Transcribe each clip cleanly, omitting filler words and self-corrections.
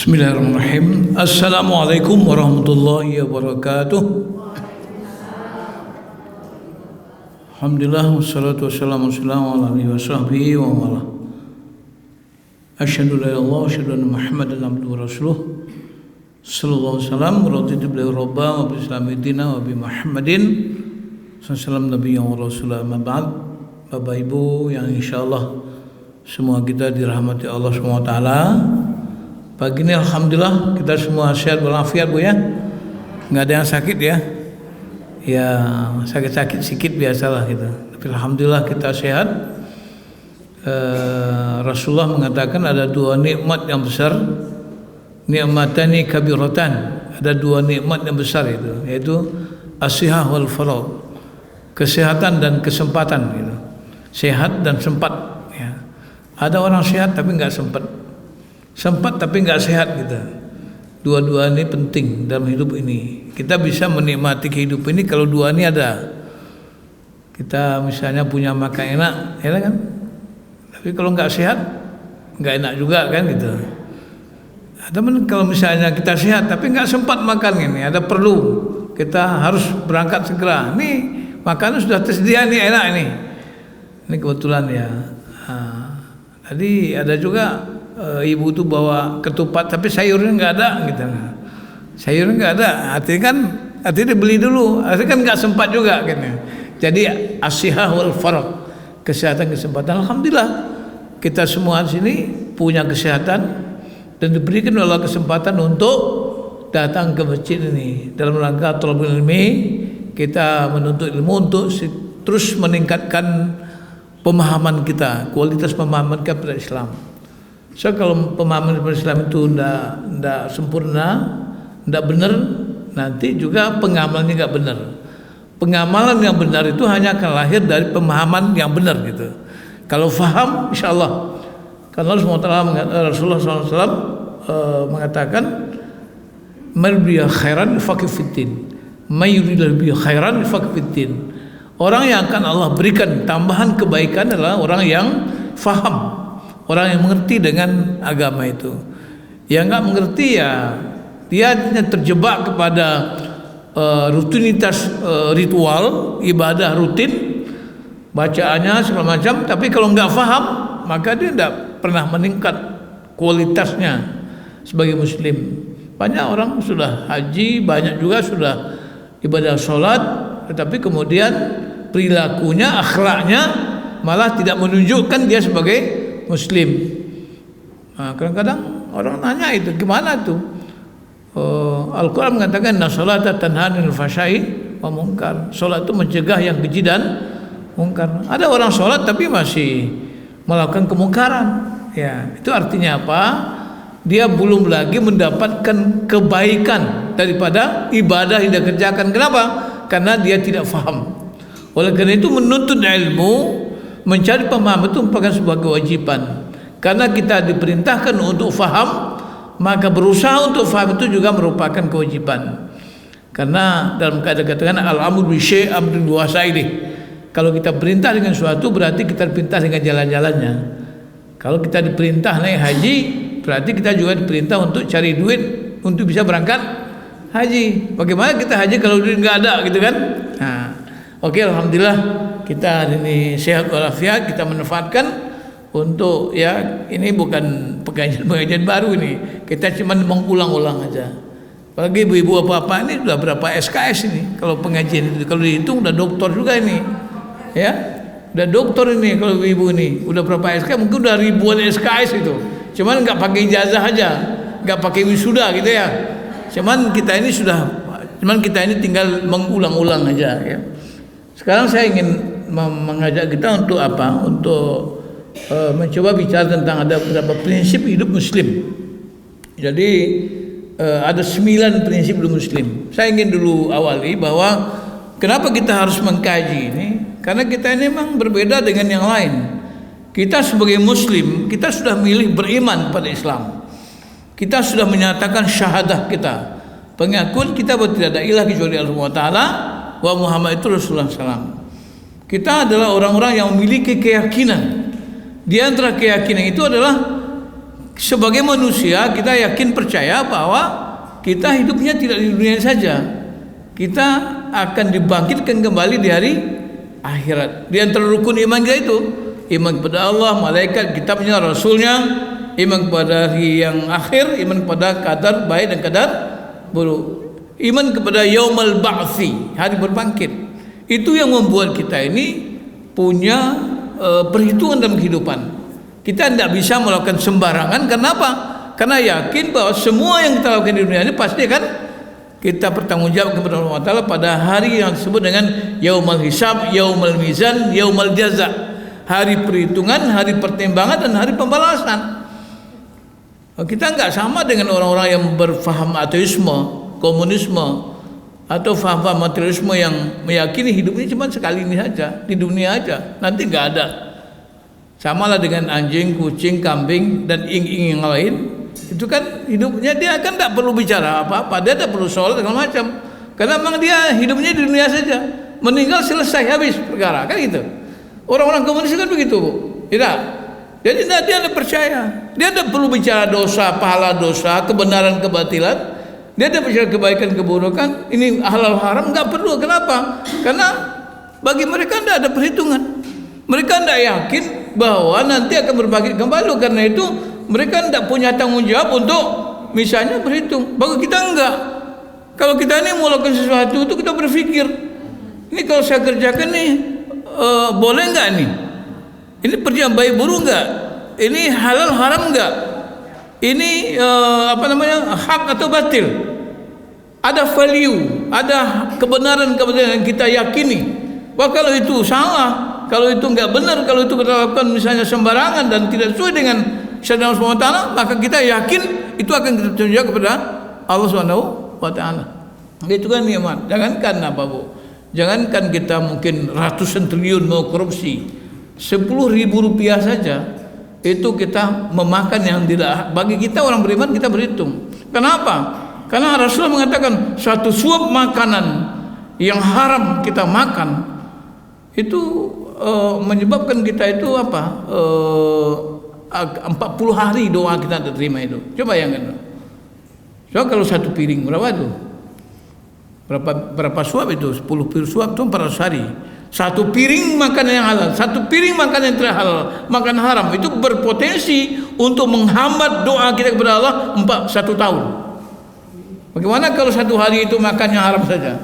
Bismillahirrahmanirrahim. Assalamualaikum warahmatullahi wabarakatuh. Alhamdulillah wassalatu wassalamu ala alihi washabbihi wa wala. Asyhadu la ilaha illallah wa asyhadu anna Muhammadan abduhu wa rasuluh. Sallallahu alaihi wasallam raditu billahi rabba wa bi islami dina wa bi Muhammadin sallallahu nabiyyan wa rasulullah. Amma ba'd. Bapak Ibu yang insyaallah semua kita dirahmati Allah Subhanahu wa taala. Pagi ini alhamdulillah kita semua sehat walafiat Bu ya. Enggak ada yang sakit ya. Ya sakit-sakit sedikit biasalah kita. Tapi alhamdulillah kita sehat. Rasulullah mengatakan ada dua nikmat yang besar. Nikmatani kabiratan. Ada dua nikmat yang besar itu, yaitu as-sihah wal faragh. Kesehatan dan kesempatan gitu. Sehat dan sempat ya. Ada orang sehat tapi enggak sempat tapi nggak sehat kita. Dua-dua ini penting dalam hidup ini. Kita bisa menikmati kehidupan ini kalau dua ini ada. Kita misalnya punya makan enak, ya kan? Tapi kalau nggak sehat, nggak enak juga kan gitu. Ataupun kalau misalnya kita sehat tapi nggak sempat makan ini, ada perlu kita harus berangkat segera. Nih makanan sudah tersedia nih, enak ini. Ini kebetulan ya. Tadi ada juga ibu tuh bawa ketupat tapi sayurnya nggak ada gitu. Sayurnya nggak ada, artinya beli dulu, artinya kan nggak sempat juga gitu. Jadi as-sihah wal faragh, kesehatan kesempatan. Alhamdulillah kita semua di sini punya kesehatan dan diberikan oleh Allah kesempatan untuk datang ke masjid ini dalam rangka thalabul ilmi. Kita menuntut ilmu untuk terus meningkatkan pemahaman kita, kualitas pemahaman kita pada Islam. So kalau pemahaman Islam itu tidak sempurna, tidak benar, nanti juga pengamalannya nggak benar. Pengamalan yang benar itu hanya akan lahir dari pemahaman yang benar gitu. Kalau faham, insya Allah. Karena Rasulullah SAW mengatakan, "Mayuridu khairan faqih fiddin, mayuridu khairan faqih fiddin." Orang yang akan Allah berikan tambahan kebaikan adalah orang yang faham. Orang yang mengerti dengan agama itu. Yang enggak mengerti ya dia hanya terjebak kepada rutinitas ritual, ibadah rutin, bacaannya segala macam, tapi kalau enggak faham, maka dia tidak pernah meningkat kualitasnya sebagai muslim. Banyak orang sudah haji, banyak juga sudah ibadah sholat, tetapi kemudian perilakunya, akhlaknya malah tidak menunjukkan dia sebagai muslim. Nah, kadang-kadang orang nanya itu gimana tuh? Al-Quran mengatakan nasolata tanha anil fahsya'i wa munkar. Solat itu mencegah yang keji dan mungkar. Ada orang solat tapi masih melakukan kemungkaran. Ya, itu artinya apa? Dia belum lagi mendapatkan kebaikan daripada ibadah yang dia kerjakan. Kenapa? Karena dia tidak faham. Oleh karena itu menuntut ilmu, mencari pemahaman itu merupakan sebuah kewajiban. Karena kita diperintahkan untuk faham, maka berusaha untuk faham itu juga merupakan kewajiban. Karena dalam keadaan katakan al-amru bi syai' amrun wasailih. Kalau kita perintah dengan suatu berarti kita diperintah dengan jalan-jalannya. Kalau kita diperintah naik haji, berarti kita juga diperintah untuk cari duit untuk bisa berangkat haji. Bagaimana kita haji kalau duit nggak ada gitu kan? Nah, oke, alhamdulillah kita ini sehat walafiat, kita manfaatkan untuk ya ini bukan pengajian baru ini, kita cuma mengulang-ulang aja. Apalagi ibu-ibu apa-apa ini sudah berapa SKS ini kalau pengajian itu, kalau dihitung udah doktor juga ini ya, udah doktor ini kalau ibu ini udah berapa SKS, mungkin udah ribuan SKS itu, cuman nggak pakai ijazah aja, nggak pakai wisuda gitu ya, cuman kita ini tinggal mengulang-ulang aja ya. Sekarang saya ingin mengajak kita untuk apa? Untuk mencoba bicara tentang ada beberapa prinsip hidup muslim. Jadi ada 9 prinsip hidup muslim. Saya ingin dulu awali bahwa kenapa kita harus mengkaji ini? Karena kita ini memang berbeda dengan yang lain. Kita sebagai muslim, kita sudah milih beriman pada Islam. Kita sudah menyatakan syahadah kita, pengakuan kita bahwa tidak ada ilah kecuali Allah Subhanahu wa taala, wa Muhammad itu Rasulullah SAW. Kita adalah orang-orang yang memiliki keyakinan. Di antara keyakinan itu adalah sebagai manusia kita yakin percaya bahwa kita hidupnya tidak di dunia saja. Kita akan dibangkitkan kembali di hari akhirat. Di antara rukun iman kita itu iman kepada Allah, malaikat, kitabnya, rasulnya, iman kepada hari yang akhir, iman kepada qadar baik dan qadar buruk, iman kepada yaumul ba'tsi, hari berbangkit. Itu yang membuat kita ini punya perhitungan dalam kehidupan. Kita tidak bisa melakukan sembarangan. Kenapa? Karena yakin bahwa semua yang kita lakukan di dunia ini pasti kan kita bertanggung jawab kepada Allah Taala pada hari yang disebut dengan yaumul hisab, yaumul mizan, yaumul jaza, hari perhitungan, hari pertimbangan, dan hari pembalasan. Kita nggak sama dengan orang-orang yang berfaham ateisme, komunisme, atau faham materialisme yang meyakini hidup ini cuma sekali ini saja, di dunia aja, nanti nggak ada. Samalah dengan anjing, kucing, kambing, dan ing-ing yang lain. Itu kan hidupnya dia kan tidak perlu bicara apa-apa, dia tidak perlu sholat segala macam, karena memang dia hidupnya di dunia saja, meninggal selesai habis perkara kan gitu. Orang-orang komunis kan begitu, Bu. Tidak. Jadi dia tidak percaya, dia tidak perlu bicara dosa, pahala dosa, kebenaran kebatilan, dia tidak bicara kebaikan keburukan, ini halal haram nggak perlu. Kenapa? Karena bagi mereka tidak ada perhitungan. Mereka tidak yakin bahwa nanti akan berbangkit kembali, karena itu mereka tidak punya tanggung jawab untuk misalnya berhitung. Bagi kita enggak. Kalau kita ini mau lakukan sesuatu itu kita berpikir, ini kalau saya kerjakan nih boleh enggak nih? Ini perjalanan baik buruk enggak? Ini halal haram enggak? Ini hak atau batil? Ada value, ada kebenaran yang kita yakini. Wah, kalau itu salah, kalau itu enggak benar, kalau itu kita lakukan misalnya sembarangan dan tidak sesuai dengan syariat Allah SWT, maka kita yakin itu akan kita tunjukkan kepada Allah SWT. Itu kan iman. Jangankan apa, Bu, jangankan kita mungkin ratusan triliun mau korupsi, 10.000 rupiah saja itu kita memakan yang tidak. Bagi kita orang beriman kita berhitung. Kenapa? Karena Rasulullah mengatakan satu suap makanan yang haram kita makan itu menyebabkan kita itu 40 hari doa kita terima itu. Coba bayangkan. So kalau satu piring berapa itu? Berapa suap itu? 10 piring suap itu 400 hari. Satu piring makanan yang halal, satu piring makanan yang tidak halal, makan haram itu berpotensi untuk menghambat doa kita kepada Allah 1 tahun. Bagaimana kalau satu hari itu makan yang haram saja?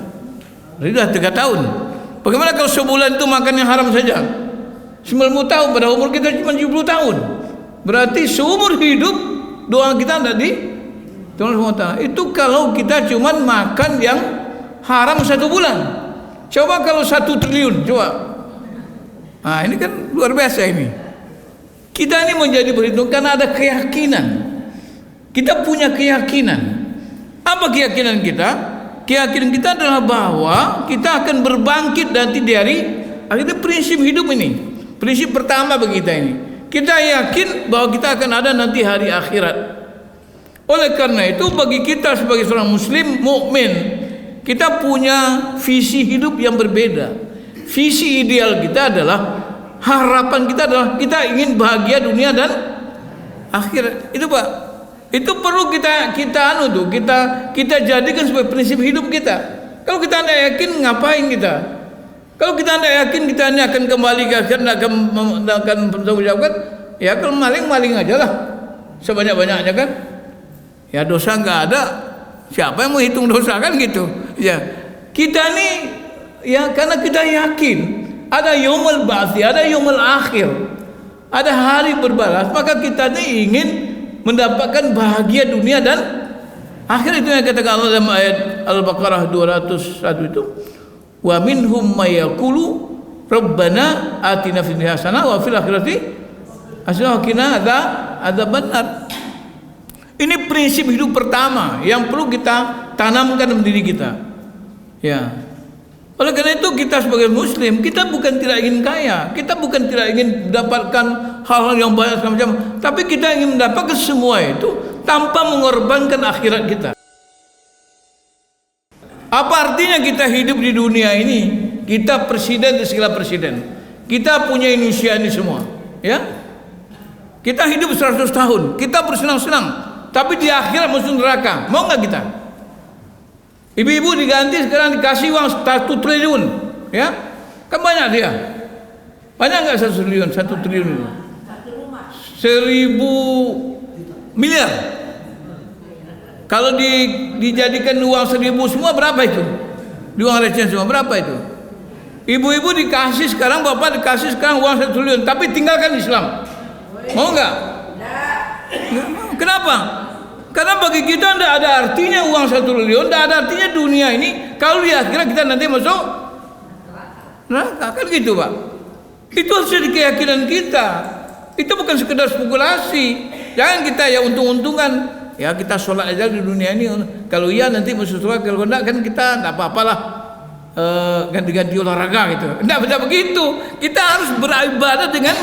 Sudah 3 tahun. Bagaimana kalau sebulan itu makan yang haram saja? 90 tahun, pada umur kita cuma 70 tahun. Berarti seumur hidup doa kita ada di Tuhan SWT. Itu kalau kita cuma makan yang haram 1 bulan. Coba kalau 1 triliun, coba. Nah, ini kan luar biasa ini. Kita ini menjadi berhitung karena ada keyakinan. Kita punya keyakinan. Apa keyakinan kita? Keyakinan kita adalah bahwa kita akan berbangkit nanti di hari akhirnya. Prinsip hidup ini, prinsip pertama bagi kita ini. Kita yakin bahwa kita akan ada nanti hari akhirat. Oleh karena itu bagi kita sebagai seorang muslim mukmin, kita punya visi hidup yang berbeda. Visi ideal kita adalah, harapan kita adalah kita ingin bahagia dunia dan akhirat. Itu Pak, itu perlu kita jadikan sebagai prinsip hidup kita. Kalau kita tidak yakin, ngapain kita? Kalau kita tidak yakin kita ini akan kembali ke akhirat, akan bertanggungjawabkan, ya kalau maling aja lah sebanyak-banyaknya kan. Ya dosa nggak ada, siapa yang mau hitung dosa kan gitu. Ya kita ini ya karena kita yakin ada yaumul ba'tsi, ada yaumul akhir, ada hari berbalas, maka kita ini ingin mendapatkan bahagia dunia dan akhir. Itu yang katakan Allah dalam ayat Al-Baqarah 201 itu, wa minhum may yaqulu rabbana atina fid dunya hasanah wa fil akhirati hasanah wa qina adzabannar. Ini prinsip hidup pertama yang perlu kita tanamkan dalam diri kita. Ya. Oleh karena itu kita sebagai muslim, kita bukan tidak ingin kaya, kita bukan tidak ingin mendapatkan hal-hal yang banyak segala macam, tapi kita ingin mendapatkan semua itu tanpa mengorbankan akhirat kita. Apa artinya kita hidup di dunia ini? Kita presiden di segala presiden. Kita punya inisiatif ini semua, ya. Kita hidup 100 tahun, kita bersenang-senang, tapi di akhirat masuk neraka. Mau nggak kita? Ibu-ibu diganti sekarang dikasih uang 1 triliun, ya? Kan banyak dia. Banyak nggak 1 triliun? 1 triliun itu? 1000 miliar. Kalau dijadikan uang 1000 semua berapa itu? Di uang receh semua berapa itu? Ibu-ibu dikasih sekarang, bapak dikasih sekarang uang 1 triliun, tapi tinggalkan Islam. Mau nggak? Nggak mau. Kenapa? Karena bagi kita tidak ada artinya uang 1 triliun, tidak ada artinya dunia ini kalau di akhirat kita nanti masuk neraka. Kan gitu, Pak. Itu harus jadi keyakinan kita. Itu bukan sekedar spekulasi. Jangan kita ya untung-untungan. Ya kita sholat aja di dunia ini. Kalau iya nanti masuk surga, kalau enggak kan kita tidak apa-apalah. Ganti-ganti olahraga gitu. Tidak begitu. Kita harus beribadah dengan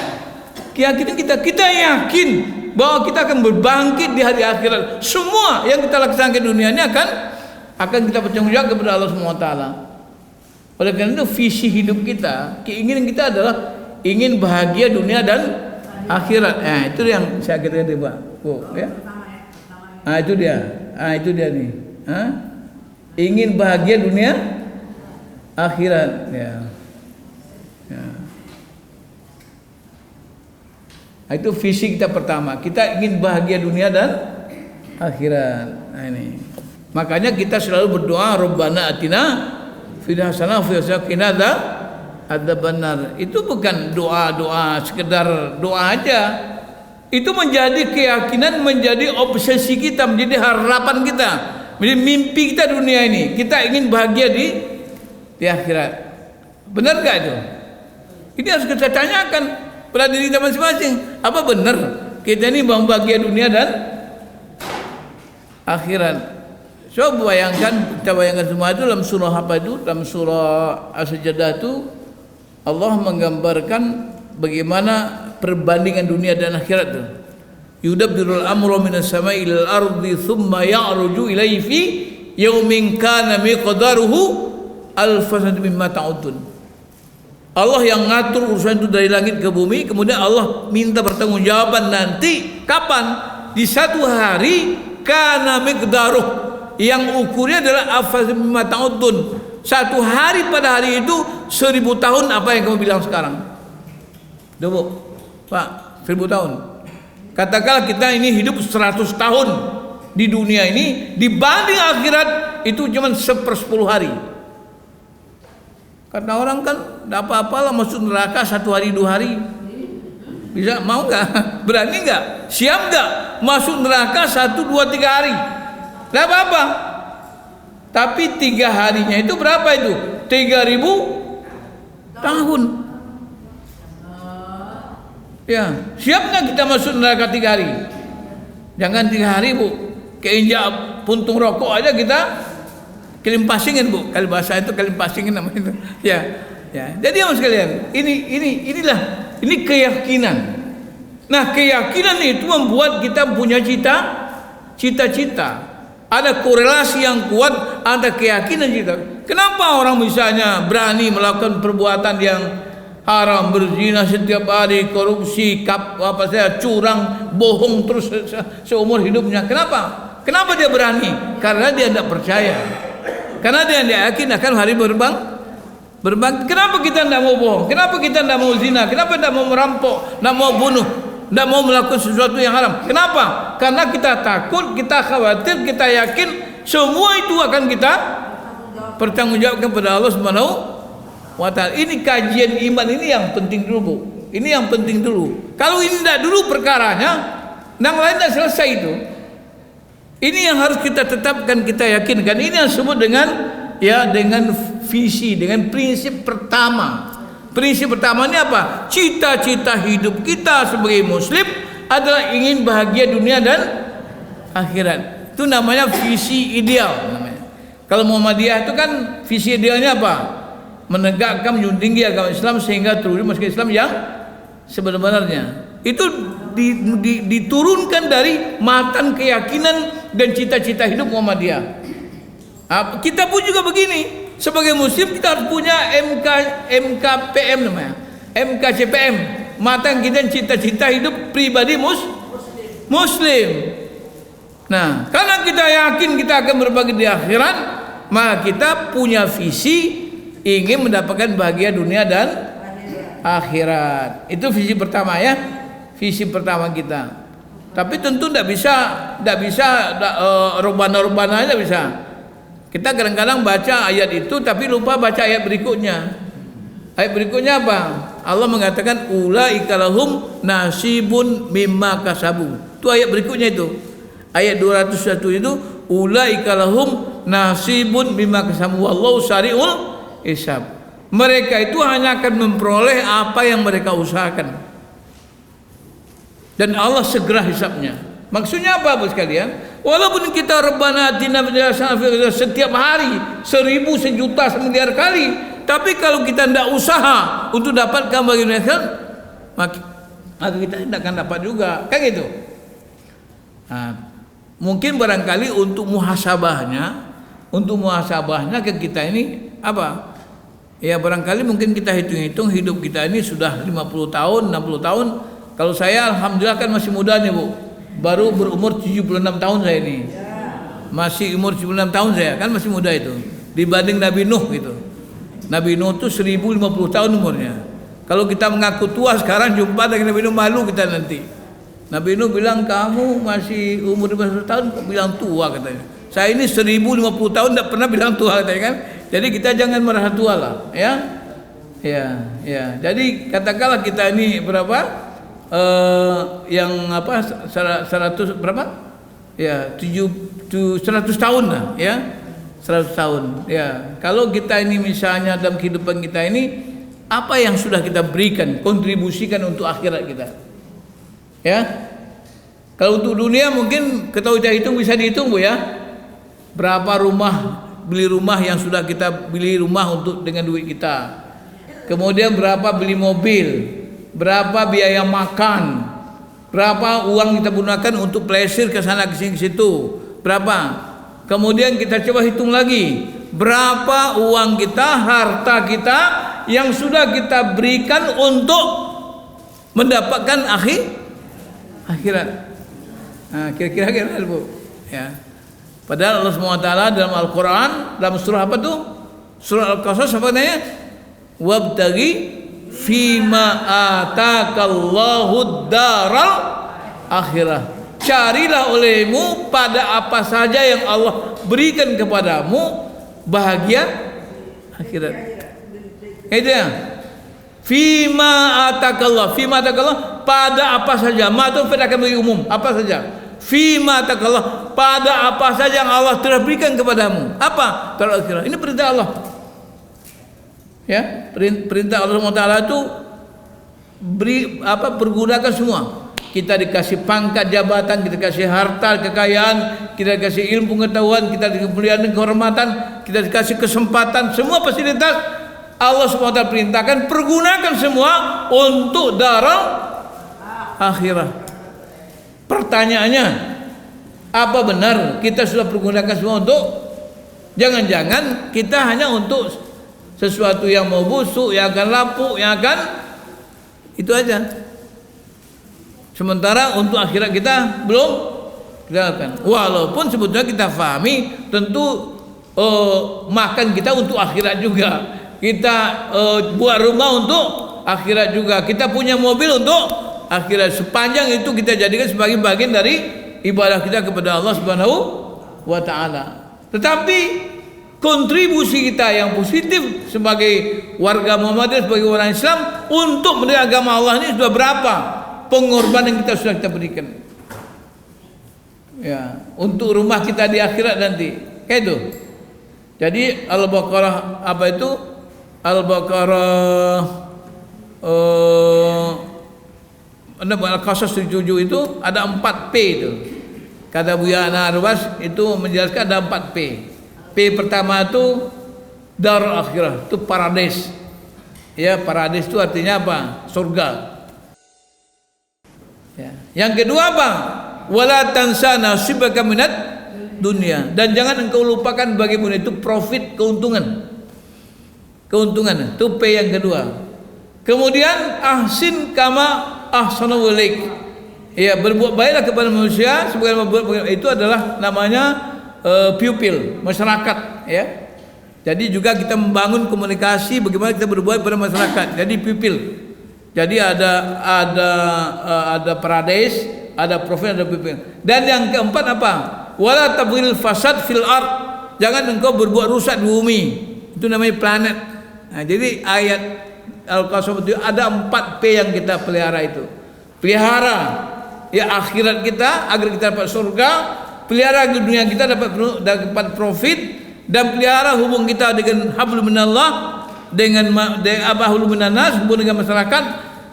keyakinan kita. Kita yakin bahwa kita akan berbangkit di hari akhirat. Semua yang kita laksanakan di dunia ini akan kita bertanggung jawab kepada Allah Subhanahu wa taala. Oleh karena itu visi hidup kita, keinginan kita adalah ingin bahagia dunia dan akhirat. Itu yang saya katakan tadi, Pak. Ya. Itu dia nih. Ingin bahagia dunia akhirat, ya. Itu visi kita pertama. Kita ingin bahagia dunia dan akhirat. Ini. Makanya kita selalu berdoa, Rabbana atina fid hasanah wa fil akhirati adzabannar. Itu bukan doa-doa sekedar doa aja. Itu menjadi keyakinan, menjadi obsesi kita, menjadi harapan kita, menjadi mimpi kita dunia ini. Kita ingin bahagia di akhirat. Benar gak itu? Ini harus kita tanyakan pada diri kita masing-masing. Apa benar kita ini bahagia dunia dan akhirat? So kita bayangkan semua itu dalam surah apa itu? Dalam surah As-Sajdah itu Allah menggambarkan bagaimana perbandingan dunia dan akhirat itu. Yudabbirul amra minas sama'i ilal ardi thumma ya'ruju ilaihi fi yaumin kana miqdaruhu alfasad mimma ta'udun. Allah yang ngatur urusan itu dari langit ke bumi, kemudian Allah minta pertanggungjawaban nanti kapan? Di satu hari kana miqdaruh, yang ukurnya adalah alfasad mimma ta'udun. Satu hari pada hari itu 1000 tahun apa yang kamu bilang sekarang? Coba, Pak, 1000 tahun. Katakanlah kita ini hidup 100 tahun di dunia ini, dibanding akhirat itu cuma 1/10 hari. Karena orang kan tidak apa-apalah masuk neraka 1 hari 2 hari. Bisa, mau nggak? Berani nggak? Siap nggak? Masuk neraka 1, 2, 3 hari. Tidak apa-apa. Tapi 3 harinya itu berapa itu? 3000 tahun. Ya, siap nggak kita masuk neraka 3 hari? Jangan 3 hari, Bu. Keinjak puntung rokok aja kita kelimpasingin, Bu. Kalau bahasa itu kelimpasingin namanya itu. Ya. Jadi Mas sekalian, ini keyakinan. Nah, keyakinan itu membuat kita punya cita-cita. Ada korelasi yang kuat antara keyakinan kita. Kenapa orang misalnya berani melakukan perbuatan yang haram, berzina setiap hari, korupsi, curang, bohong terus seumur hidupnya? Kenapa dia berani? Karena dia tidak percaya. Karena dia tidak yakin akan hari berbangkit. Kenapa kita tidak mau bohong? Kenapa kita tidak mau zina? Kenapa tidak mau merampok? Tidak mau bunuh? Tidak mau melakukan sesuatu yang haram? Kenapa? Karena kita takut, kita khawatir, kita yakin semua itu akan kita pertanggungjawabkan kepada Allah Subhanahu wa taala. Ini kajian iman ini yang penting dulu, Bu. Ini yang penting dulu. Kalau ini tidak dulu perkaranya, yang lain tidak selesai itu. Ini yang harus kita tetapkan, kita yakinkan. Ini yang disebut dengan visi, dengan prinsip pertama. Prinsip pertama ini apa? Cita-cita hidup kita sebagai muslim adalah ingin bahagia dunia dan akhirat. Itu namanya visi ideal namanya. Kalau Muhammadiyah itu kan visi idealnya apa? Menegakkan menjunjung tinggi agama Islam sehingga terwujud masuk Islam yang sebenarnya. Itu diturunkan dari matan keyakinan dan cita-cita hidup Muhammadiyah. Kita pun juga begini. Sebagai muslim kita harus punya MKPM namanya, MKCPM, matang kita cita-cita hidup pribadi muslim. Nah, karena kita yakin kita akan berbagi di akhirat, maka kita punya visi ingin mendapatkan bahagia dunia dan akhirat. Itu visi pertama ya, visi pertama kita. Tapi tentu tidak bisa rubana-rubana tidak bisa. Kita kadang-kadang baca ayat itu tapi lupa baca ayat berikutnya. Ayat berikutnya apa? Allah mengatakan ulaika lahum nasibun mimma kasabu. Itu ayat berikutnya itu. Ayat 201 itu ulaika lahum nasibun mimma kasabu wallahu sari'ul hisab. Mereka itu hanya akan memperoleh apa yang mereka usahakan. Dan Allah segera hisabnya. Maksudnya apa Bapak sekalian? Walaupun kita Rabbana atina fid dunya hasanah setiap hari 1000, sejuta, semiliar kali, tapi kalau kita tidak usaha untuk dapatkan bagian akhirat, maka kita tidak akan dapat juga. Kan gitu. Nah, mungkin barangkali untuk muhasabahnya ke kita ini apa? Ya barangkali mungkin kita hitung-hitung hidup kita ini sudah 50 tahun, 60 tahun. Kalau saya alhamdulillah kan masih muda nih Bu. Baru berumur 76 tahun saya ini. Masih umur 76 tahun saya, kan masih muda itu. Dibanding Nabi Nuh gitu. Nabi Nuh itu 1050 tahun umurnya. Kalau kita mengaku tua sekarang jumpa dengan Nabi Nuh, malu kita nanti. Nabi Nuh bilang kamu masih umur 50 tahun kok bilang tua katanya. Saya ini 1050 tahun tidak pernah bilang tua katanya kan. Jadi kita jangan merasa tua lah, ya. Ya. Jadi katakanlah kita ini berapa? Yang apa 100 berapa? Ya, 100 tahun lah, ya. 100 tahun. Ya. Kalau kita ini misalnya dalam kehidupan kita ini apa yang sudah kita berikan, kontribusikan untuk akhirat kita? Ya. Kalau untuk dunia mungkin kita hitung bisa dihitung Bu ya. Berapa beli rumah yang sudah kita beli rumah untuk dengan duit kita. Kemudian berapa beli mobil, berapa biaya makan, berapa uang kita gunakan untuk plesir ke sana ke sini ke situ, berapa. Kemudian kita coba hitung lagi berapa uang kita, harta kita yang sudah kita berikan untuk mendapatkan akhirat. Nah, kira-kira Bu ya. Padahal Allah SWT dalam Al-Quran dalam surah apa tuh? Surah Al-Qasas apa namanya? Wabtaghi fima atakallahu daral akhirah. Carilah olehmu pada apa saja yang Allah berikan kepadamu bahagia akhirat. Itu ya. Fima atakallah pada apa saja. Ma itu akan bagi umum, apa saja. Fima atakallah pada apa saja yang Allah telah berikan kepadamu. Apa? Daral akhirah. Ini perintah Allah. Ya, perintah Allah SWT itu pergunakan semua. Kita dikasih pangkat jabatan, kita dikasih harta kekayaan, kita dikasih ilmu pengetahuan, kita dikasih kemuliaan dan kehormatan, kita dikasih kesempatan, semua fasilitas Allah SWT perintahkan, pergunakan semua untuk daral akhirah. Pertanyaannya, apa benar kita sudah pergunakan semua untuk? Jangan-jangan kita hanya untuk sesuatu yang mau busuk, yang akan lapuk, yang akan itu aja. Sementara untuk akhirat kita belum kita akan. Walaupun sebetulnya kita fahami tentu makan kita untuk akhirat juga. Kita buat rumah untuk akhirat juga. Kita punya mobil untuk akhirat. Sepanjang itu kita jadikan sebagai bagian dari ibadah kita kepada Allah Subhanahu wa taala. Tetapi kontribusi kita yang positif sebagai warga Muhammadiyah, sebagai orang Islam untuk menerima agama Allah ini sudah berapa pengorbanan yang sudah kita berikan ya untuk rumah kita di akhirat nanti kayak itu. Jadi Al-Baqarah apa itu? Al-Baqarah Al-Qasas 77 itu ada 4P itu. Kata Buya Anarwas itu menjelaskan ada 4P. P pertama itu darul akhirah, itu paradis. Ya, paradis itu artinya apa? Surga. Ya. Yang kedua apa? Wala tansa nasibaka minad dunia, dan jangan engkau lupakan bagaimana itu profit, keuntungan. Keuntungan itu P yang kedua. Kemudian ahsin kama ahsanu ilaik. Ya, berbuat baiklah kepada manusia sebagaimana berbuat. Itu adalah namanya pupil masyarakat, ya. Jadi juga kita membangun komunikasi bagaimana kita berbuat pada masyarakat. Jadi pupil. Jadi ada parades, ada profil, ada pupil. Dan yang keempat apa? Wala tabghil fasad fil ard. Jangan engkau berbuat rusak di bumi. Itu namanya planet. Nah, jadi ayat Al-Qasas itu ada 4 P yang kita pelihara itu. Pelihara ya akhirat kita agar kita dapat surga, pelihara dunia kita dapat profit, dan pelihara hubung kita dengan hablum minallah, dengan hablum minannas, hubung dengan masyarakat,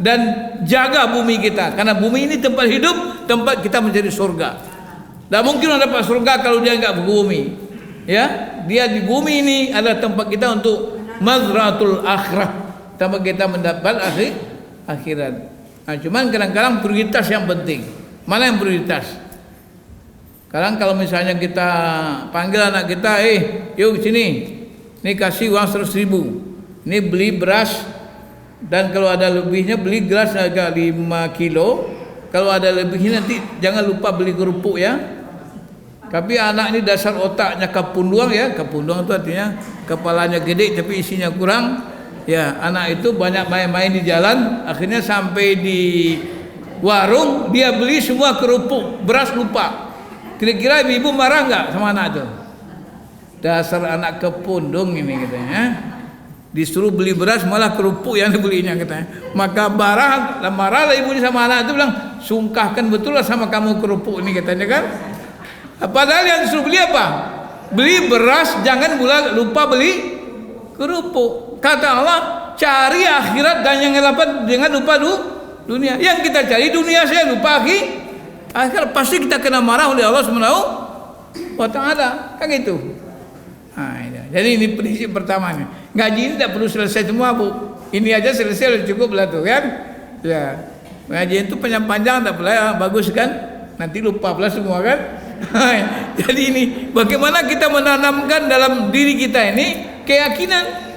dan jaga bumi kita, karena bumi ini tempat hidup, tempat kita mencari surga. Tak mungkin orang dapat surga kalau dia enggak berbumi, ya. Dia di bumi ini adalah tempat kita untuk mazratul akhirah, tempat kita mendapat akhirat. Nah, cuman kadang-kadang prioritas yang penting. Mana yang prioritas? Kadang kalau misalnya kita panggil anak kita, yuk sini, ini kasih uang 100.000, ini beli beras, dan kalau ada lebihnya beli gelas harga 5 kilo. Kalau ada lebihnya nanti jangan lupa beli kerupuk, ya. Tapi anak ini dasar otaknya kapunduang, ya. Kapunduang itu artinya kepalanya gede tapi isinya kurang. Ya, anak itu banyak main-main di jalan, akhirnya sampai di warung dia beli semua kerupuk, beras lupa. Kira-kira ibu marah nggak sama anak itu? Dasar anak kepundung ini katanya. Disuruh beli beras malah kerupuk yang dibelinya katanya. Maka marahlah ibunya sama anak itu, bilang, sungkahkan betul lah sama kamu kerupuk ini katanya kan. Padahal yang disuruh beli apa? Beli beras, jangan lupa beli kerupuk. Kata Allah, cari akhirat dan yang dapat jangan lupa dunia. Yang kita cari dunia saya lupa akhir pasti kita kena marah oleh Allah Subhanahu wa taala, kan gitu. Nah, jadi ini prinsip pertamanya. Ngaji ini tidak perlu selesai semua, Bu. Ini aja selesai cukup lah tuh, kan? Ya. Ngaji itu panjang-panjang tak boleh, bagus kan? Nanti lupa pula semua kan? Jadi ini bagaimana kita menanamkan dalam diri kita ini keyakinan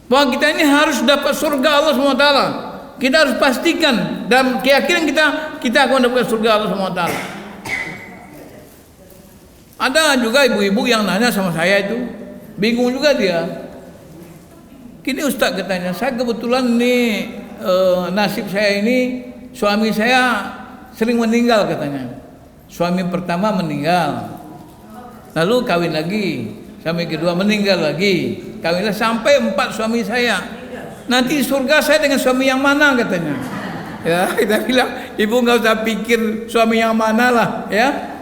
bahwa kita ini harus dapat surga Allah Subhanahu wa taala. Kita harus pastikan dalam keyakinan kita akan mendapatkan surga Allah SWT. Ada juga ibu-ibu yang nanya sama saya itu, bingung juga dia. Gini Ustaz katanya, saya kebetulan nih nasib saya ini, suami saya sering meninggal katanya. Suami pertama meninggal, lalu kawin lagi, suami kedua meninggal lagi, kawinlah sampai 4 suami saya. Nanti surga saya dengan suami yang mana katanya. Ya, kita bilang, ibu nggak usah pikir suami yang mana lah, ya.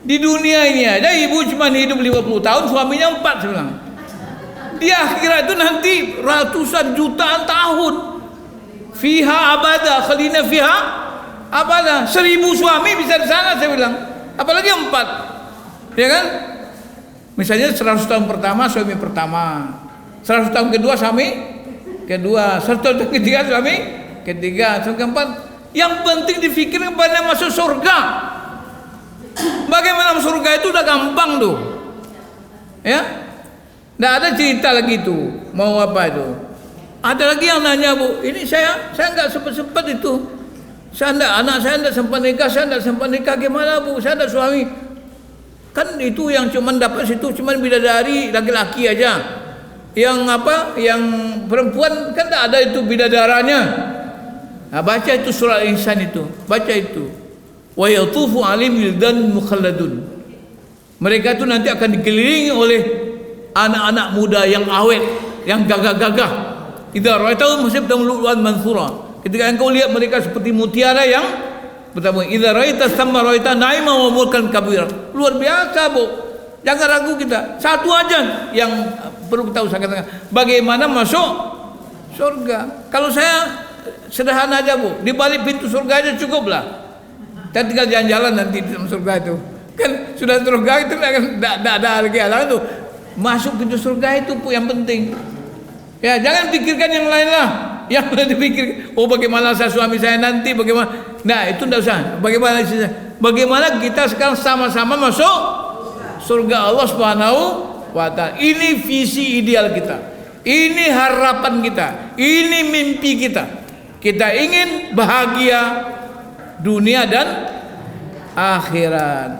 Di dunia ini aja ibu cuma hidup 50 tahun, suaminya 4 saya bilang. Di akhirat itu nanti ratusan jutaan tahun. Fiha abada, khalina fiha abada. 1000 suami bisa di sana saya bilang. Apalagi 4. Ya kan? Misalnya 100 tahun pertama suami pertama, 100 tahun kedua suami kedua, 100 tahun ketiga suami ketiga, 100 keempat. Yang penting difikirkan pada masuk surga. Bagaimana masuk surga itu udah gampang tuh, ya. Nggak ada cerita lagi tuh mau apa itu. Ada lagi yang nanya, Bu, ini saya nggak sempat itu. Anak saya nggak sempat nikah, gimana Bu? Saya ada suami. Kan itu yang cuman dapat situ cuman bidadari laki-laki aja. Yang perempuan kan tak ada itu bidadaranya. Nah, baca itu surah Al-Insan itu, baca itu. Wa yatufu alim wildan mukhalladun. Mereka itu nanti akan dikelilingi oleh anak-anak muda yang awet, yang gagah-gagah. Idza ra'aitahum hasibtahum lu'lu'an mansura. Ketika engkau lihat mereka seperti mutiara yang pertama, idza ra'aita thamma ra'aita na'iman wa mulkan kabira. Luar biasa, Bu. Jangan ragu kita. Satu aja yang perlu kita usahakan, bagaimana masuk surga. Kalau saya sederhana aja, Bu, di balik pintu surga aja cukup lah. Kita tinggal jalan-jalan nanti di surga itu. Kan sudah surga itu tidak ada lagi halangan tuh. Masuk pintu surga itu, Bu, yang penting. Ya, jangan pikirkan yang lain lah. Yang lain dipikir, oh bagaimana suami saya nanti, bagaimana. Nah, itu tidak usah. Bagaimana kita sekarang sama-sama masuk surga Allah Subhanahu wa taala. Ini visi ideal kita. Ini harapan kita, ini mimpi kita. Kita ingin bahagia dunia dan akhirat.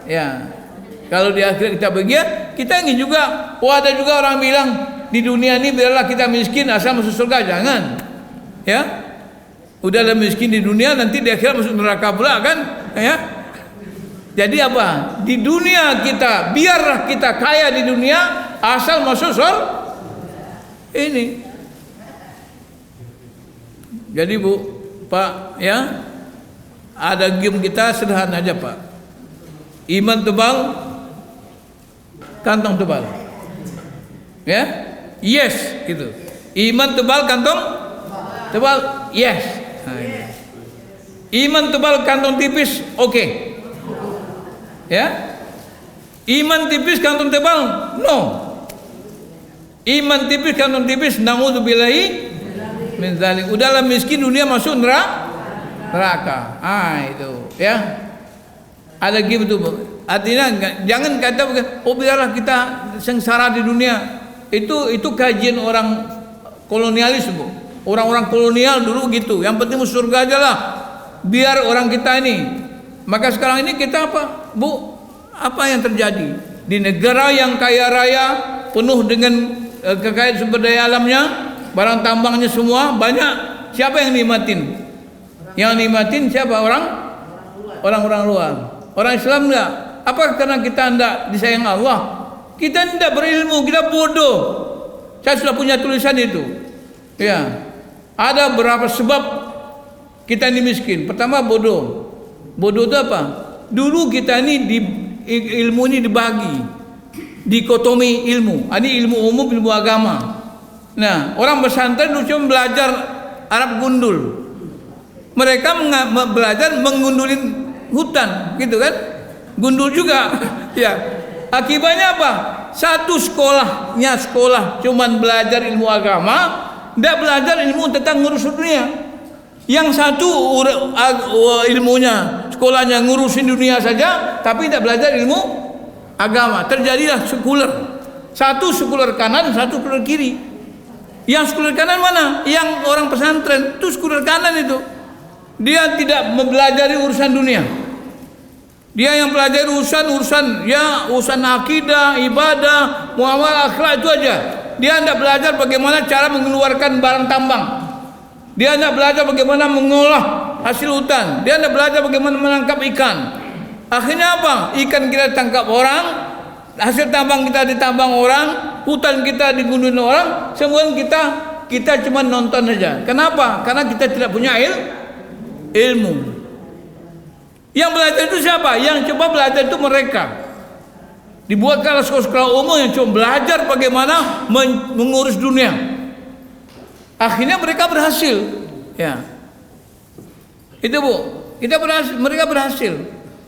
Ya. Kalau di akhirat kita bahagia, kita ingin juga. Oh, ada juga orang bilang di dunia ini biarlah kita miskin asal masuk surga. Jangan. Ya. Udahlah miskin di dunia, nanti di akhirat masuk neraka pula kan? Ya. Jadi apa? Di dunia kita, biarlah kita kaya di dunia asal masuk surga. Ini. Jadi Bu, Pak, ya, ada game kita sederhana aja Pak. Iman tebal, kantong tebal. Ya, yes, gitu. Iman tebal, kantong tebal, yes. Nah, ini. Iman tebal, kantong tipis, oke. Ya, iman tipis, kantong tebal, no. Iman tipis, kantong tipis, naudzubillahi min dzalik. Udahlah miskin dunia masuk neraka. Ah itu, ya. Ada gitu. Artinya jangan kata oh biarlah kita sengsara di dunia. Itu kajian orang kolonialis, Bu. Orang-orang kolonial dulu gitu. Yang penting surga aja lah. Biar orang kita ini. Maka sekarang ini kita apa, Bu? Apa yang terjadi di negara yang kaya raya, penuh dengan kekayaan sumber daya alamnya, barang tambangnya semua banyak. Siapa yang nikmatin? Yang nikmatin siapa? Orang-orang luar. Orang Islam enggak. Apa karena kita enggak disayang Allah? Kita enggak berilmu, kita bodoh. Saya sudah punya tulisan itu. Ya. Ada berapa sebab kita ini miskin? Pertama bodoh. Bodoh itu apa? Dulu kita ini ilmu ini dibagi. Dikotomi ilmu. Ini ilmu umum, ilmu agama. Nah, orang pesantren dulu cuma belajar Arab gundul. Mereka belajar mengundulin hutan, gitu kan? Gundul juga. Ya. Akibatnya apa? Satu sekolah cuman belajar ilmu agama, tidak belajar ilmu tentang ngurus dunia. Yang satu ilmunya, sekolahnya ngurusin dunia saja, tapi tidak belajar ilmu agama. Terjadilah sekuler. Satu sekuler kanan, satu sekuler kiri. Yang sekuler kanan mana? Yang orang pesantren itu sekuler kanan itu. Dia tidak mempelajari urusan dunia. Dia yang pelajari urusan akidah, ibadah, muamalah, akhlak itu aja. Dia tidak belajar bagaimana cara mengeluarkan barang tambang. Dia tidak belajar bagaimana mengolah hasil hutan. Dia tidak belajar bagaimana menangkap ikan. Akhirnya apa? Ikan kita tangkap orang, hasil tambang kita ditambang orang, hutan kita digundulin orang, semua kita cuma nonton saja. Kenapa? Karena kita tidak punya ilmu. Yang belajar itu siapa? Yang coba belajar itu mereka. Dibuatkan sekolah-sekolah umum yang cuma belajar bagaimana mengurus dunia. Akhirnya mereka berhasil. Ya. Itu Bu, mereka berhasil.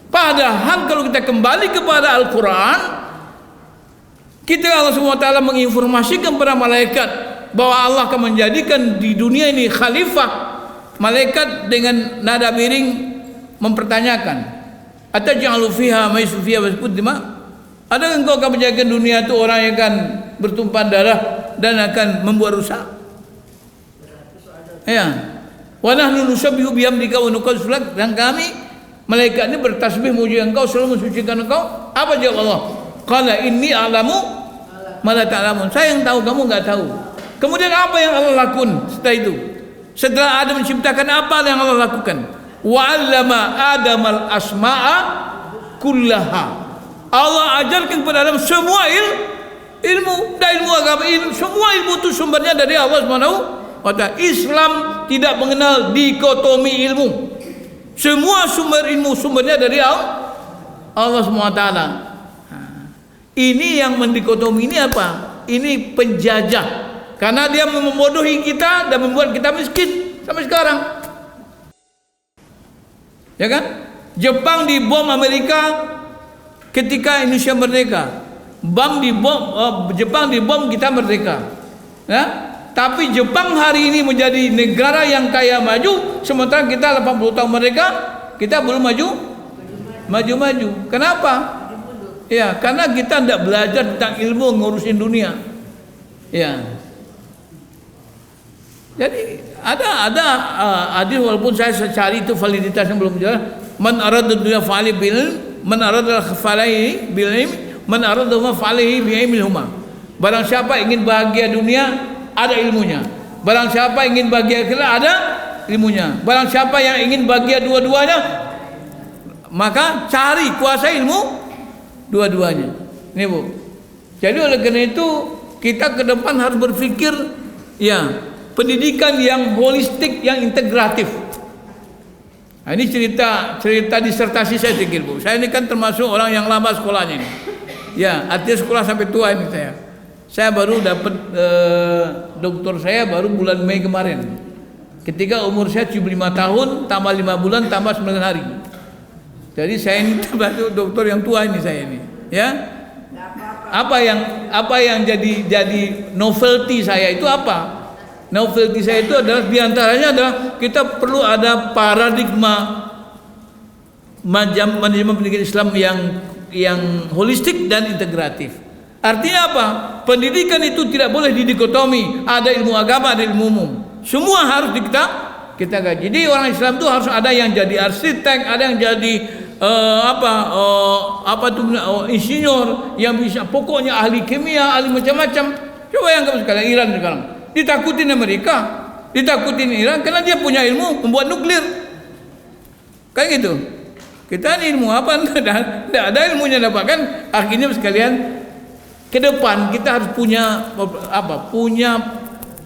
Padahal kalau kita kembali kepada Al-Quran, kita Allah SWT menginformasikan kepada malaikat bahwa Allah akan menjadikan di dunia ini khalifah. Malaikat dengan nada miring mempertanyakan, ataj'alu fiha may fiha wasfud dima? Adakah engkau akan menjadikan dunia itu orang yang akan bertumpah darah dan akan membuat rusak? Ya. Wa nahnu nusabbihu bihamdika wa nuqaddisu lak, dan kami malaikat ini bertasbih memuji engkau, selalu mensucikan engkau. Apa jawab Allah? Qala inni a'lamu ma la ta'lamun. Saya yang tahu, kamu enggak tahu. Kemudian apa yang Allah lakukan setelah itu? Setelah Adam menciptakan, apa yang Allah lakukan? Wa 'allama Adamal asma'a kullaha. Allah ajarkan kepada Adam semua ilmu, dan ilmu agama, semua ilmu itu sumbernya dari Allah Subhanahu wa ta'ala. Islam tidak mengenal dikotomi ilmu. Semua sumber ilmu sumbernya dari Allah SWT. Ini yang mendikotomi ini apa? Ini penjajah. Karena dia membodohi kita dan membuat kita miskin sampai sekarang. Ya kan? Jepang dibom Amerika ketika Indonesia merdeka. Jepang dibom kita merdeka. Ya? Tapi Jepang hari ini menjadi negara yang kaya maju, sementara kita 80 tahun merdeka, kita belum maju. Kenapa? Ya, karena kita tidak belajar tentang ilmu ngurusin dunia. Ya. Jadi ada hadis, walaupun saya cari itu validitasnya belum jelas. Man arada dunya fa'ali bil, man arada khafalai bil ilm, man arada ma fa'alihi bi ilmihuma. Barang siapa ingin bahagia dunia, ada ilmunya. Barang siapa ingin bahagia akhirat, ada ilmunya. Barang siapa yang ingin bahagia dua-duanya, maka cari kuasai ilmu dua-duanya. Ini Bu. Jadi oleh karena itu kita ke depan harus berpikir ya pendidikan yang holistik, yang integratif. Nah, ini cerita disertasi saya pikir Bu. Saya ini kan termasuk orang yang lama sekolahnya ini. Ya, artinya sekolah sampai tua ini saya. Saya baru dapat doktor saya baru bulan Mei kemarin. Ketika umur saya 75 tahun tambah 5 bulan tambah 9 hari. Jadi saya ini termasuk dokter yang tua ini saya ini. Ya. Apa yang jadi novelty saya itu apa? Novelty saya itu adalah diantaranya adalah kita perlu ada paradigma manajemen pendidikan Islam yang holistik dan integratif. Artinya apa? Pendidikan itu tidak boleh didikotomi, ada ilmu agama, ada ilmu umum. Semua harus kita gaji. Jadi orang Islam itu harus ada yang jadi arsitek, ada yang jadi insinyur, yang bisa pokoknya ahli kimia, ahli macam-macam. Coba yang kamu sekalian Iran sekarang ditakutin Amerika, ditakutin Iran karena dia punya ilmu membuat nuklir. Kayak gitu. Kita ini ilmu apa? Tidak ada ilmunya dapatkan. Akhirnya sekalian ke depan kita harus punya punya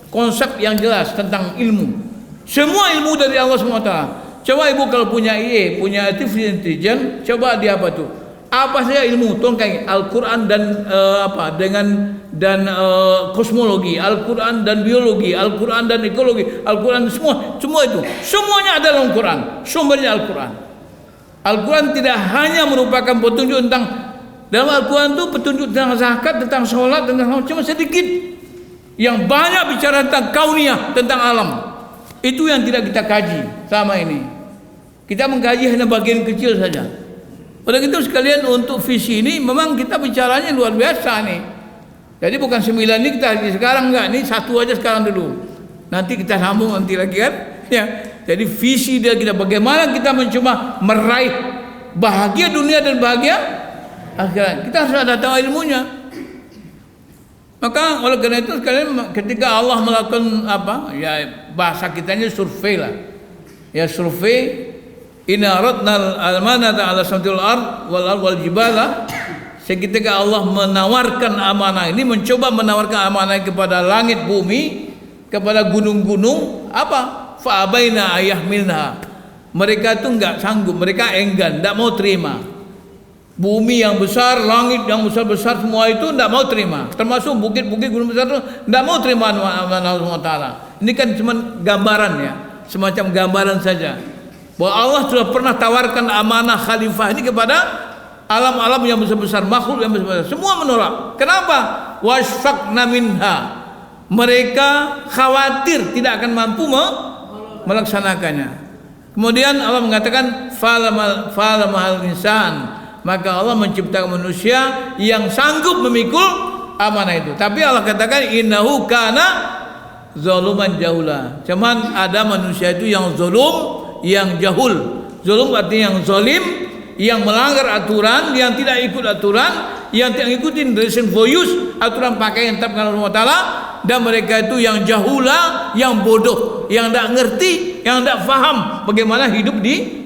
konsep yang jelas tentang ilmu. Semua ilmu dari Allah SWT. Coba ibu kalau punya IE, punya artificial intelligence, coba dia apa tuh? Apa saja ilmu? Tongkai Al-Quran dan kosmologi, Al-Quran dan biologi, Al-Quran dan ekologi, Al-Quran semua itu. Semuanya ada dalam Quran. Sumbernya Al-Quran. Al-Quran tidak hanya merupakan petunjuk tentang, dalam Al-Quran itu petunjuk tentang zakat, tentang sholat, tentang cuma sedikit. Yang banyak bicara tentang kauniyah, tentang alam. Itu yang tidak kita kaji selama ini. Kita mengkaji hanya bagian kecil saja. Oleh itu sekalian untuk visi ini memang kita bicaranya luar biasa nih. Jadi bukan 9 ini kita sekarang enggak, ini satu aja sekarang dulu. Nanti kita sambung nanti lagi kan? Ya. Jadi visi dia kita bagaimana kita mencoba meraih bahagia dunia dan bahagia akhirat. Kita harus ada tahu ilmunya. Maka oleh karena itu sekalian ketika Allah melakukan ya bahasa kitanya survei lah. Ya survei inna aradna al-amanata 'ala samtil ard wal jibala. Ketika Allah menawarkan amanah ini, mencoba menawarkan amanah kepada langit bumi, kepada gunung-gunung, fa abaina ayahmilna. Mereka itu enggak sanggup, mereka enggan, enggak mau terima. Bumi yang besar, langit yang besar-besar semua itu tidak mau terima. Termasuk bukit-bukit gunung besar itu tidak mau terima amanah Allah SWT. Ini kan cuma gambaran ya, semacam gambaran saja. Bahwa Allah sudah pernah tawarkan amanah khalifah ini kepada alam-alam yang besar-besar, makhluk yang besar-besar. Semua menolak. Kenapa? Wasfaqna minha. Mereka khawatir tidak akan mampu melaksanakannya. Kemudian Allah mengatakan falamahal insan. Maka Allah menciptakan manusia yang sanggup memikul amanah itu. Tapi Allah katakan innahu kana zaluman jahula. Cuman ada manusia itu yang zulum, yang jahul. Zulum artinya yang zalim, yang melanggar aturan, yang tidak ikut aturan, yang tidak ikutin reason for use, aturan pakai yang tetapkan Allah Taala. Dan mereka itu yang jahula, yang bodoh, yang tidak ngerti, yang tidak faham bagaimana hidup di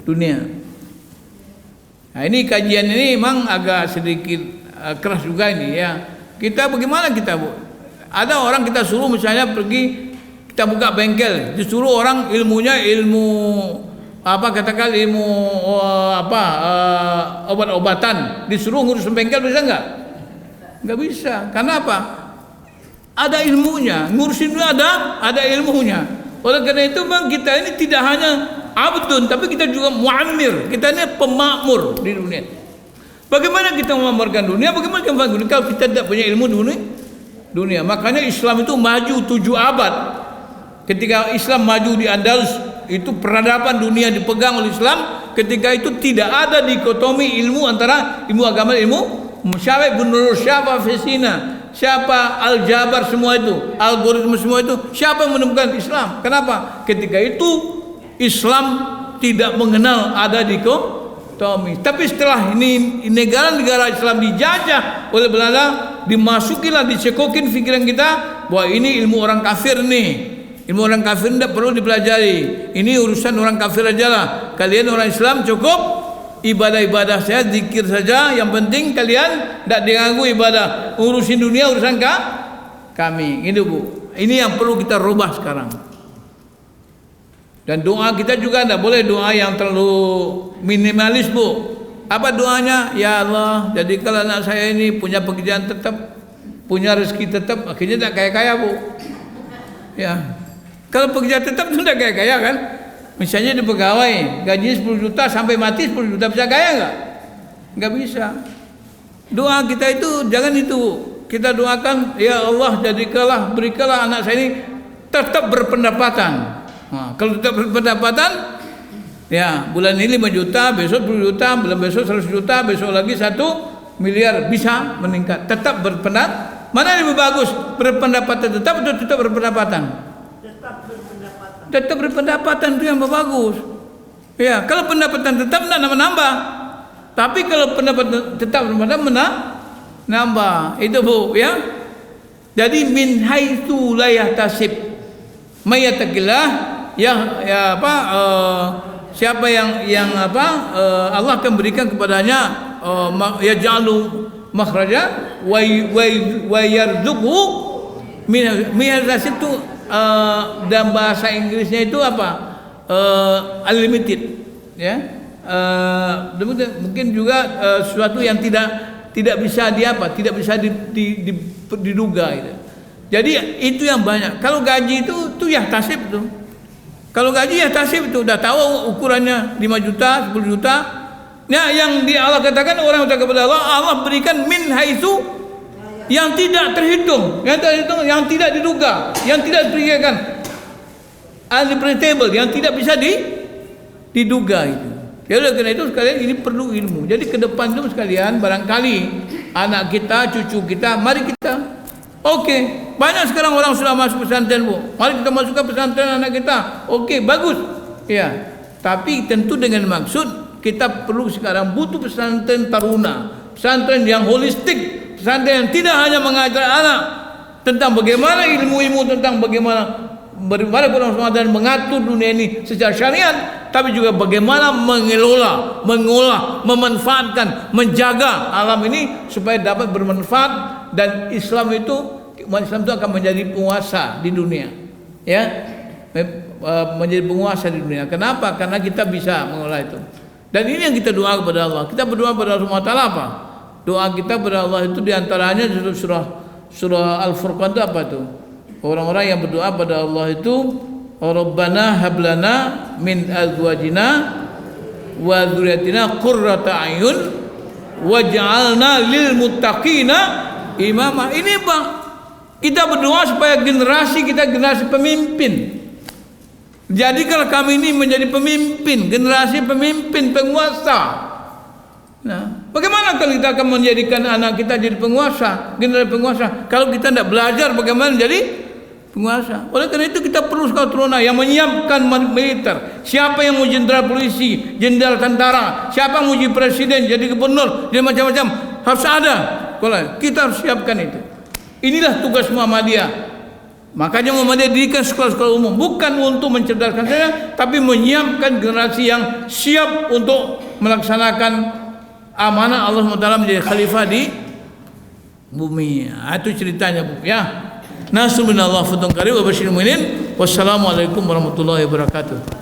dunia. Nah, ini kajian ini memang agak sedikit keras juga ini ya. Kita bagaimana kita Bu? Ada orang kita suruh misalnya pergi kita buka bengkel, disuruh orang ilmunya ilmu obat-obatan, disuruh ngurus bengkel bisa enggak? Enggak bisa. Karena apa? Ada ilmunya, ngurusin ada ilmunya. Oleh karena itu memang kita ini tidak hanya abdun, tapi kita juga mu'ammir. Kita ini pemakmur di dunia. Bagaimana kita memakmurkan dunia? Bagaimana kita memakmurkan dunia kalau kita tidak punya ilmu dunia? Makanya Islam itu maju 7 abad. Ketika Islam maju di Andalus, itu peradaban dunia dipegang oleh Islam. Ketika itu tidak ada dikotomi ilmu antara ilmu agama dan ilmu Syafi'i bin Nurul Syafi'i Fisina. siapa aljabar semua itu, algoritma semua itu, siapa yang menemukan Islam? Kenapa? Ketika itu Islam tidak mengenal ada dikotomi. Tapi setelah ini negara-negara Islam dijajah oleh Belanda, dimasukilah, dicekokin pikiran kita bahwa ini ilmu orang kafir nih. Ilmu orang kafir tidak perlu dipelajari. Ini urusan orang kafir aja lah. Kalian orang Islam cukup ibadah-ibadah saya, zikir saja. Yang penting kalian tidak diganggu ibadah. Urusin dunia urusan kami. Ini Bu. Ini yang perlu kita rubah sekarang. Dan doa kita juga tidak boleh doa yang terlalu minimalis Bu. Apa doanya? Ya Allah, jadikanlah anak saya ini punya pekerjaan tetap, punya rezeki tetap. Akhirnya tidak kaya-kaya Bu. Ya. Kalau pekerjaan tetap itu tidak kaya-kaya kan? Misalnya di pegawai, gaji 10 juta sampai mati 10 juta, bisa kaya enggak? Enggak bisa. Doa kita itu jangan itu. Kita doakan, ya Allah jadikanlah, berikanlah anak saya ini tetap berpendapatan. Nah, kalau tetap berpendapatan, ya bulan ini 5 juta, besok 10 juta, bulan besok 100 juta, besok lagi 1 miliar, bisa meningkat. Tetap berpendapatan. Mana yang lebih bagus? Berpendapatan tetap atau tetap berpendapatan? Tetap berpendapatan itu yang bagus. Ya, kalau pendapatan tetap tidak nambah. Tapi kalau pendapatan tetap nambah. Itu Bu, ya. Jadi min haitsu la yahtasib may yattaqillah, siapa yang Allah akan berikan kepadanya yaj'alu makhraja wa yarzuqhu min haitsu itu. Dan bahasa Inggrisnya itu apa? Unlimited, ya. Mungkin juga sesuatu yang tidak bisa tidak bisa diduga gitu. Jadi itu yang banyak. Kalau gaji itu yahtasib tuh. Kalau gaji yahtasib itu udah tahu ukurannya 5 juta, 10 juta. Nah, yang Allah katakan orang yang kepada Allah berikan min haitsu yang tidak terhitung, yang tidak diduga, yang tidak terpikirkan, unpredictable, yang tidak bisa diduga itu. Jadi karena itu sekalian ini perlu ilmu. Jadi ke depan itu sekalian barangkali anak kita, cucu kita, mari kita. Oke, banyak sekarang orang sudah masuk pesantren Bu. Mari kita masukkan pesantren anak kita. Oke, bagus. Ya, tapi tentu dengan maksud kita perlu sekarang butuh pesantren taruna, pesantren yang holistik. Pesantren yang tidak hanya mengajar anak tentang bagaimana ilmu-ilmu tentang bagaimana dan mengatur dunia ini secara syariat, tapi juga bagaimana mengelola, mengolah, memanfaatkan, menjaga alam ini supaya dapat bermanfaat dan Islam itu akan menjadi penguasa di dunia, ya, menjadi penguasa di dunia. Kenapa? Karena kita bisa mengolah itu. Dan ini yang kita doa kepada Allah. Kita berdoa kepada Allah SWT apa? Doa kita kepada Allah itu diantaranya surah Al-Furqan itu apa tuh? Orang-orang yang berdoa pada Allah itu Rabbana hablana min azwajina wa dzurriyyatina qurrata a'yun waj'alna lil muttaqina imama. Ini Bang, kita berdoa supaya generasi kita generasi pemimpin. Jadi kalau kami ini menjadi pemimpin, generasi pemimpin, penguasa. Nah, bagaimana kalau kita akan menjadikan anak kita jadi penguasa, generasi penguasa? Kalau kita tidak belajar bagaimana jadi penguasa. Oleh karena itu kita perlu sekali turun yang menyiapkan militer. Siapa yang mau jenderal polisi, jenderal tentara, siapa yang mau jadi presiden, jadi gubernur, jadi macam-macam, harus ada. Kita harus siapkan itu. Inilah tugas Muhammadiyah. Makanya Muhammadiyah dirikan sekolah-sekolah umum bukan untuk mencerdaskan saja, tapi menyiapkan generasi yang siap untuk melaksanakan amanah Allah SWT menjadi khalifah di bumi. Itu ceritanya Bu, ya. Nasrullah fathun qarib wa basyiril mu'minin. Wassalamualaikum warahmatullahi wabarakatuh.